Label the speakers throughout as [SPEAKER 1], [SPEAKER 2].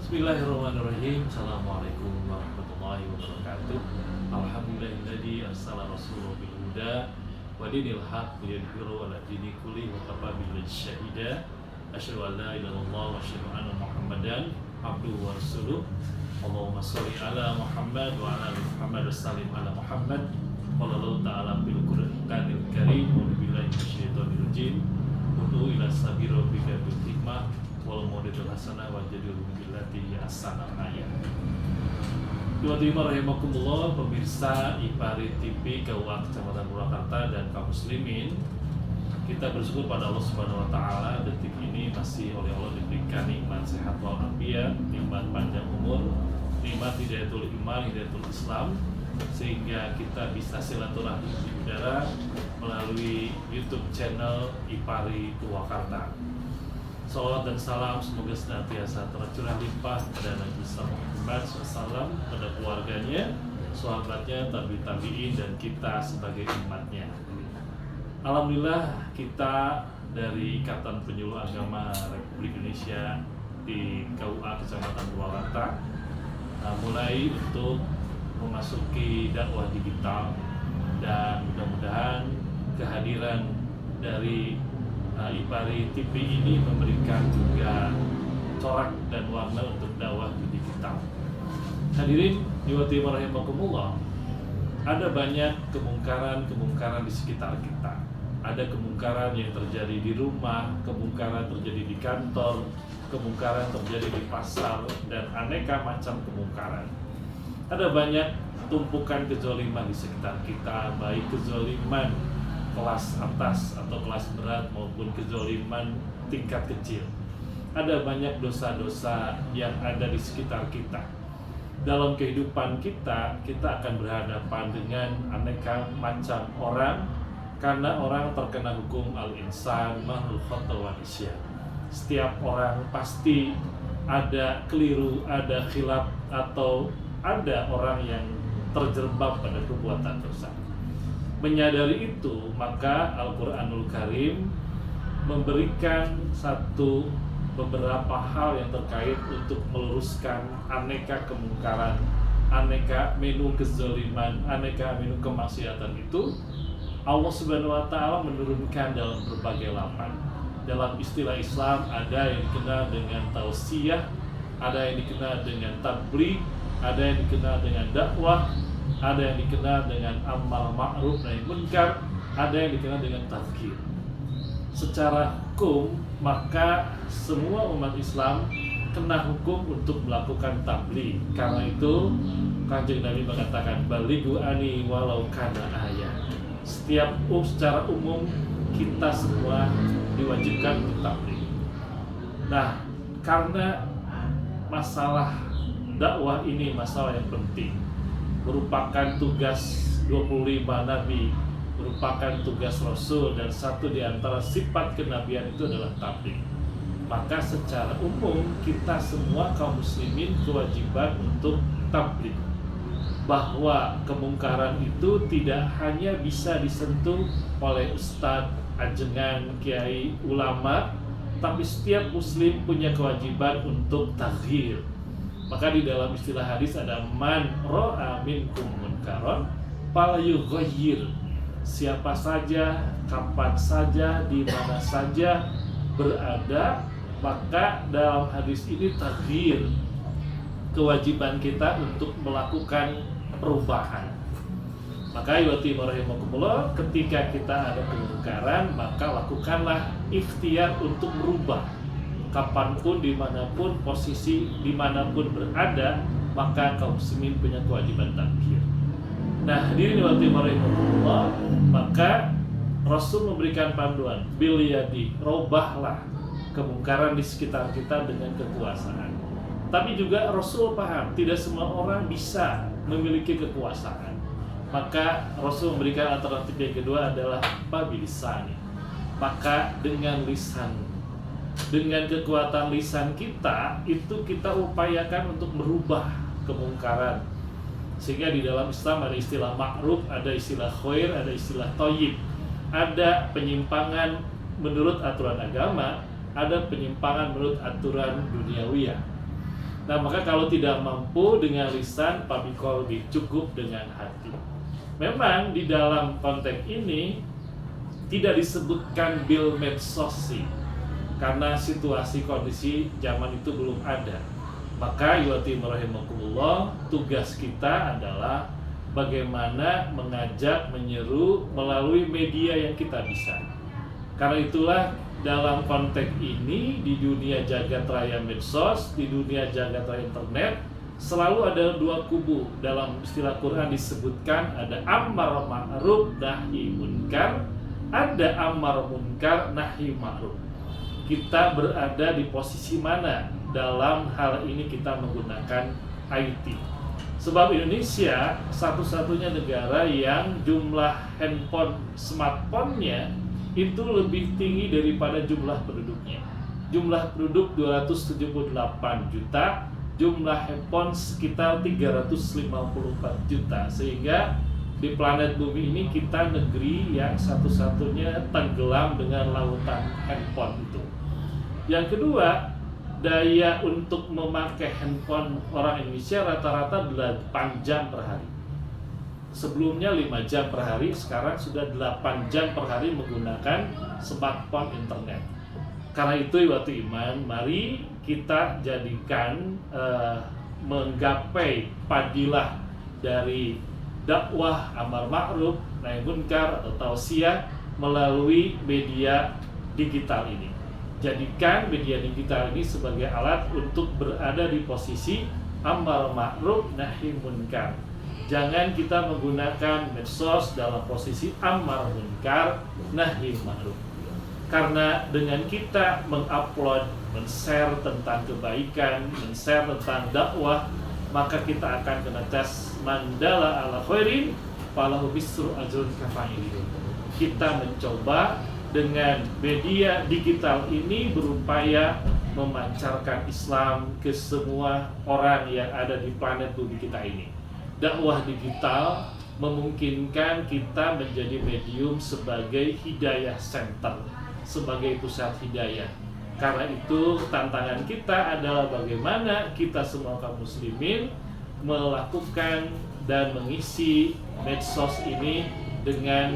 [SPEAKER 1] Bismillahirrahmanirrahim. Assalamualaikum warahmatullahi wabarakatuh. Alhamdulillahilladzi arsala rasulahu bil huda wa dinil haq liyudhhirahu 'ala dini kullihi wa kafa billahi syahida. Asyhadu an la ilaha illallah wa asyhadu anna Muhammadan abduhu wa rasuluh. Allahumma shalli ala Muhammad wa ala ali Muhammad wa sallim ala Muhammad. Qala Allah ta'ala bil Qur'anil Karim wa billahi minasyaitonir rajim. Ud'u ila sabili rabbika bil hikmah wal mau'izatil hasanah wajadilhum billati ahsanal ayat. Rahimakumullah, pemirsa IPARI TV KUA Kecamatan Purwakarta dan kaum muslimin, kita bersyukur pada Allah Subhanahu wa taala detik ini masih oleh Allah diberikan nikmat sehat walafiat, nikmat panjang umur, nikmat hidayatul iman, hidayatul Islam, sehingga kita bisa silaturahmi di udara melalui YouTube channel IPARI Purwakarta. Salawat dan salam semoga senantiasa tercurah limpah pada Nabi Muhammad SAW, pada keluarganya, sahabatnya, tabi'in dan kita sebagai umatnya. Alhamdulillah, kita dari Ikatan Penyuluh Agama Republik Indonesia di KUA Kecamatan Purwakarta mulai untuk memasuki dakwah digital, dan mudah-mudahan kehadiran dari IPARI TV ini memberikan juga corak dan warna untuk dakwah digital. Hadirin rahimakumullah, ada banyak kemungkaran di sekitar kita. Ada kemungkaran yang terjadi di rumah, kemungkaran terjadi di kantor, kemungkaran terjadi di pasar, dan aneka macam kemungkaran. Ada banyak tumpukan kezaliman di sekitar kita, baik kezaliman kelas atas atau kelas berat maupun kezaliman tingkat kecil. Ada banyak dosa-dosa yang ada di sekitar kita. Dalam kehidupan kita akan berhadapan dengan aneka macam orang, karena orang terkena hukum al-insan mahul khata wa nisyan. Setiap orang pasti ada keliru, ada khilaf, atau ada orang yang terjerembab pada perbuatan dosa. Menyadari itu, maka Al-Quranul Karim memberikan beberapa hal yang terkait untuk meluruskan aneka kemungkaran, aneka menu kezaliman, aneka menu kemaksiatan itu. Allah Subhanahu wa taala menurunkan dalam berbagai lapan. Dalam istilah Islam ada yang dikenal dengan tausiyah, ada yang dikenal dengan tabligh, ada yang dikenal dengan dakwah, ada yang dikenal dengan amal ma'ruf nahi munkar, ada yang dikenal dengan tazkir. Secara hukum, maka semua umat Islam kena hukum untuk melakukan tabligh. Karena itu Kanjeng Nabi mengatakan balighu ani walau kana ayat. Secara umum kita semua diwajibkan untuk tabligh. Nah, karena masalah dakwah ini masalah yang penting, merupakan tugas 25 nabi, merupakan tugas rasul, dan satu di antara sifat kenabian itu adalah tabligh. Maka secara umum kita semua kaum muslimin kewajiban untuk tabligh, bahwa kemungkaran itu tidak hanya bisa disentuh oleh ustadz, ajengan, kiai, ulama, tapi setiap muslim punya kewajiban untuk taghyir. Maka di dalam istilah hadis ada man ra'a minkum munkaron falyughayyir. Siapa saja, kapan saja, di mana saja berada, maka dalam hadis ini taghyir, kewajiban kita untuk melakukan perubahan. Maka rahimakumullah, ketika kita ada kemungkaran, maka lakukanlah ikhtiar untuk merubah. Kapanpun, dimanapun, posisi dimanapun berada, maka kaum muslimin punya kewajiban taghyir. Nah, hadirin rahimahullah, maka Rasul memberikan panduan bil yadi, robahlah kemungkaran di sekitar kita dengan kekuasaan. Tapi juga Rasul paham tidak semua orang bisa memiliki kekuasaan. Maka Rasul memberikan alternatif yang kedua adalah babilisani. Maka dengan lisan, dengan kekuatan lisan kita, itu kita upayakan untuk merubah kemungkaran. Sehingga di dalam Islam ada istilah ma'ruf, ada istilah khair, ada istilah thayyib. Ada penyimpangan menurut aturan agama, ada penyimpangan menurut aturan duniawiyah. Nah, maka kalau tidak mampu dengan lisan, fabiqolbi, cukup dengan hati. Memang di dalam konteks ini tidak disebutkan bil medsos sih, karena situasi kondisi zaman itu belum ada. Maka yuatim rahimakumullah, tugas kita adalah bagaimana mengajak, menyeru melalui media yang kita bisa. Karena itulah dalam konteks ini di dunia jagat raya medsos, di dunia jagat raya internet, selalu ada dua kubu. Dalam istilah Quran disebutkan ada ammar ma'ruf nahi munkar, ada ammar munkar nahi ma'ruf. Kita berada di posisi mana dalam hal ini kita menggunakan IT? Sebab Indonesia satu-satunya negara yang jumlah handphone smartphone-nya itu lebih tinggi daripada jumlah penduduknya. Jumlah penduduk 278 juta, jumlah handphone sekitar 354 juta. Sehingga di planet bumi ini kita negeri yang satu-satunya tenggelam dengan lautan handphone itu. Yang kedua, daya untuk memakai handphone orang Indonesia rata-rata 8 jam per hari. Sebelumnya 5 jam per hari, sekarang sudah 8 jam per hari menggunakan smartphone internet. Karena itu waktu iman, mari kita jadikan menggapai padilah dari dakwah amar ma'ruf nahi munkar atau tausiah melalui media digital ini. Jadikan media digital ini sebagai alat untuk berada di posisi amar ma'ruf nahi munkar. Jangan kita menggunakan medsos dalam posisi amar munkar nahi ma'ruf. Karena dengan kita mengupload, men-share tentang kebaikan, men-share tentang dakwah, maka kita akan kena tes mandala ala khairin falahu bisru ajrun kafa'ilin. Kita mencoba dengan media digital ini berupaya memancarkan Islam ke semua orang yang ada di planet bumi kita ini. Dakwah digital memungkinkan kita menjadi medium sebagai hidayah center, sebagai pusat hidayah. Karena itu tantangan kita adalah bagaimana kita semua kaum muslimin melakukan dan mengisi medsos ini dengan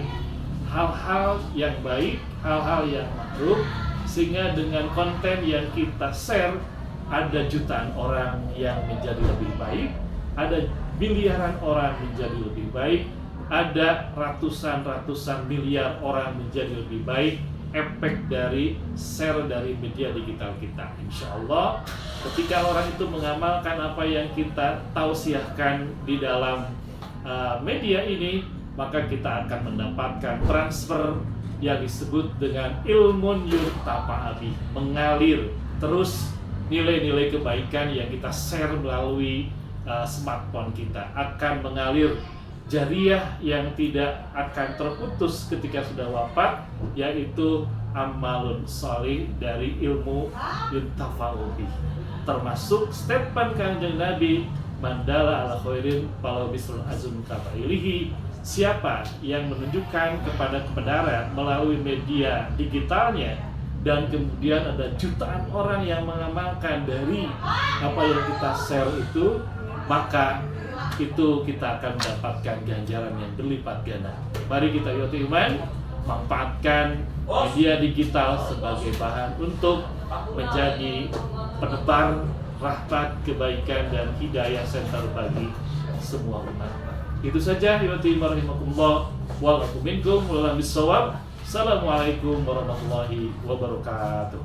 [SPEAKER 1] hal-hal yang baik, hal-hal yang ma'ruf, sehingga dengan konten yang kita share ada jutaan orang yang menjadi lebih baik, ada miliaran orang menjadi lebih baik, ada ratusan miliar orang menjadi lebih baik. Efek dari share dari media digital kita, insya Allah ketika orang itu mengamalkan apa yang kita tausiahkan di dalam media ini, maka kita akan mendapatkan transfer yang disebut dengan ilmun yurtafa'abi, mengalir terus nilai-nilai kebaikan yang kita share melalui smartphone kita akan mengalir jariah yang tidak akan terputus ketika sudah wafat, yaitu amalun sholih dari ilmu yuntafa'ubi. Termasuk statement Kanjeng Nabi, mandala ala khairin falahu bisrul azum kafa'ilihi. Siapa yang menunjukkan kepada kebenaran melalui media digitalnya dan kemudian ada jutaan orang yang mengamalkan dari apa yang kita share itu, maka itu kita akan mendapatkan ganjaran yang berlipat ganda. Mari kita yaitu iman, manfaatkan media digital sebagai bahan untuk menjadi penebar rahmat, kebaikan dan hidayah center bagi semua umat. Itu saja yaitu iman rahimakumullah wa lakum minkum wa lam bisawab. Assalamualaikum warahmatullahi wabarakatuh.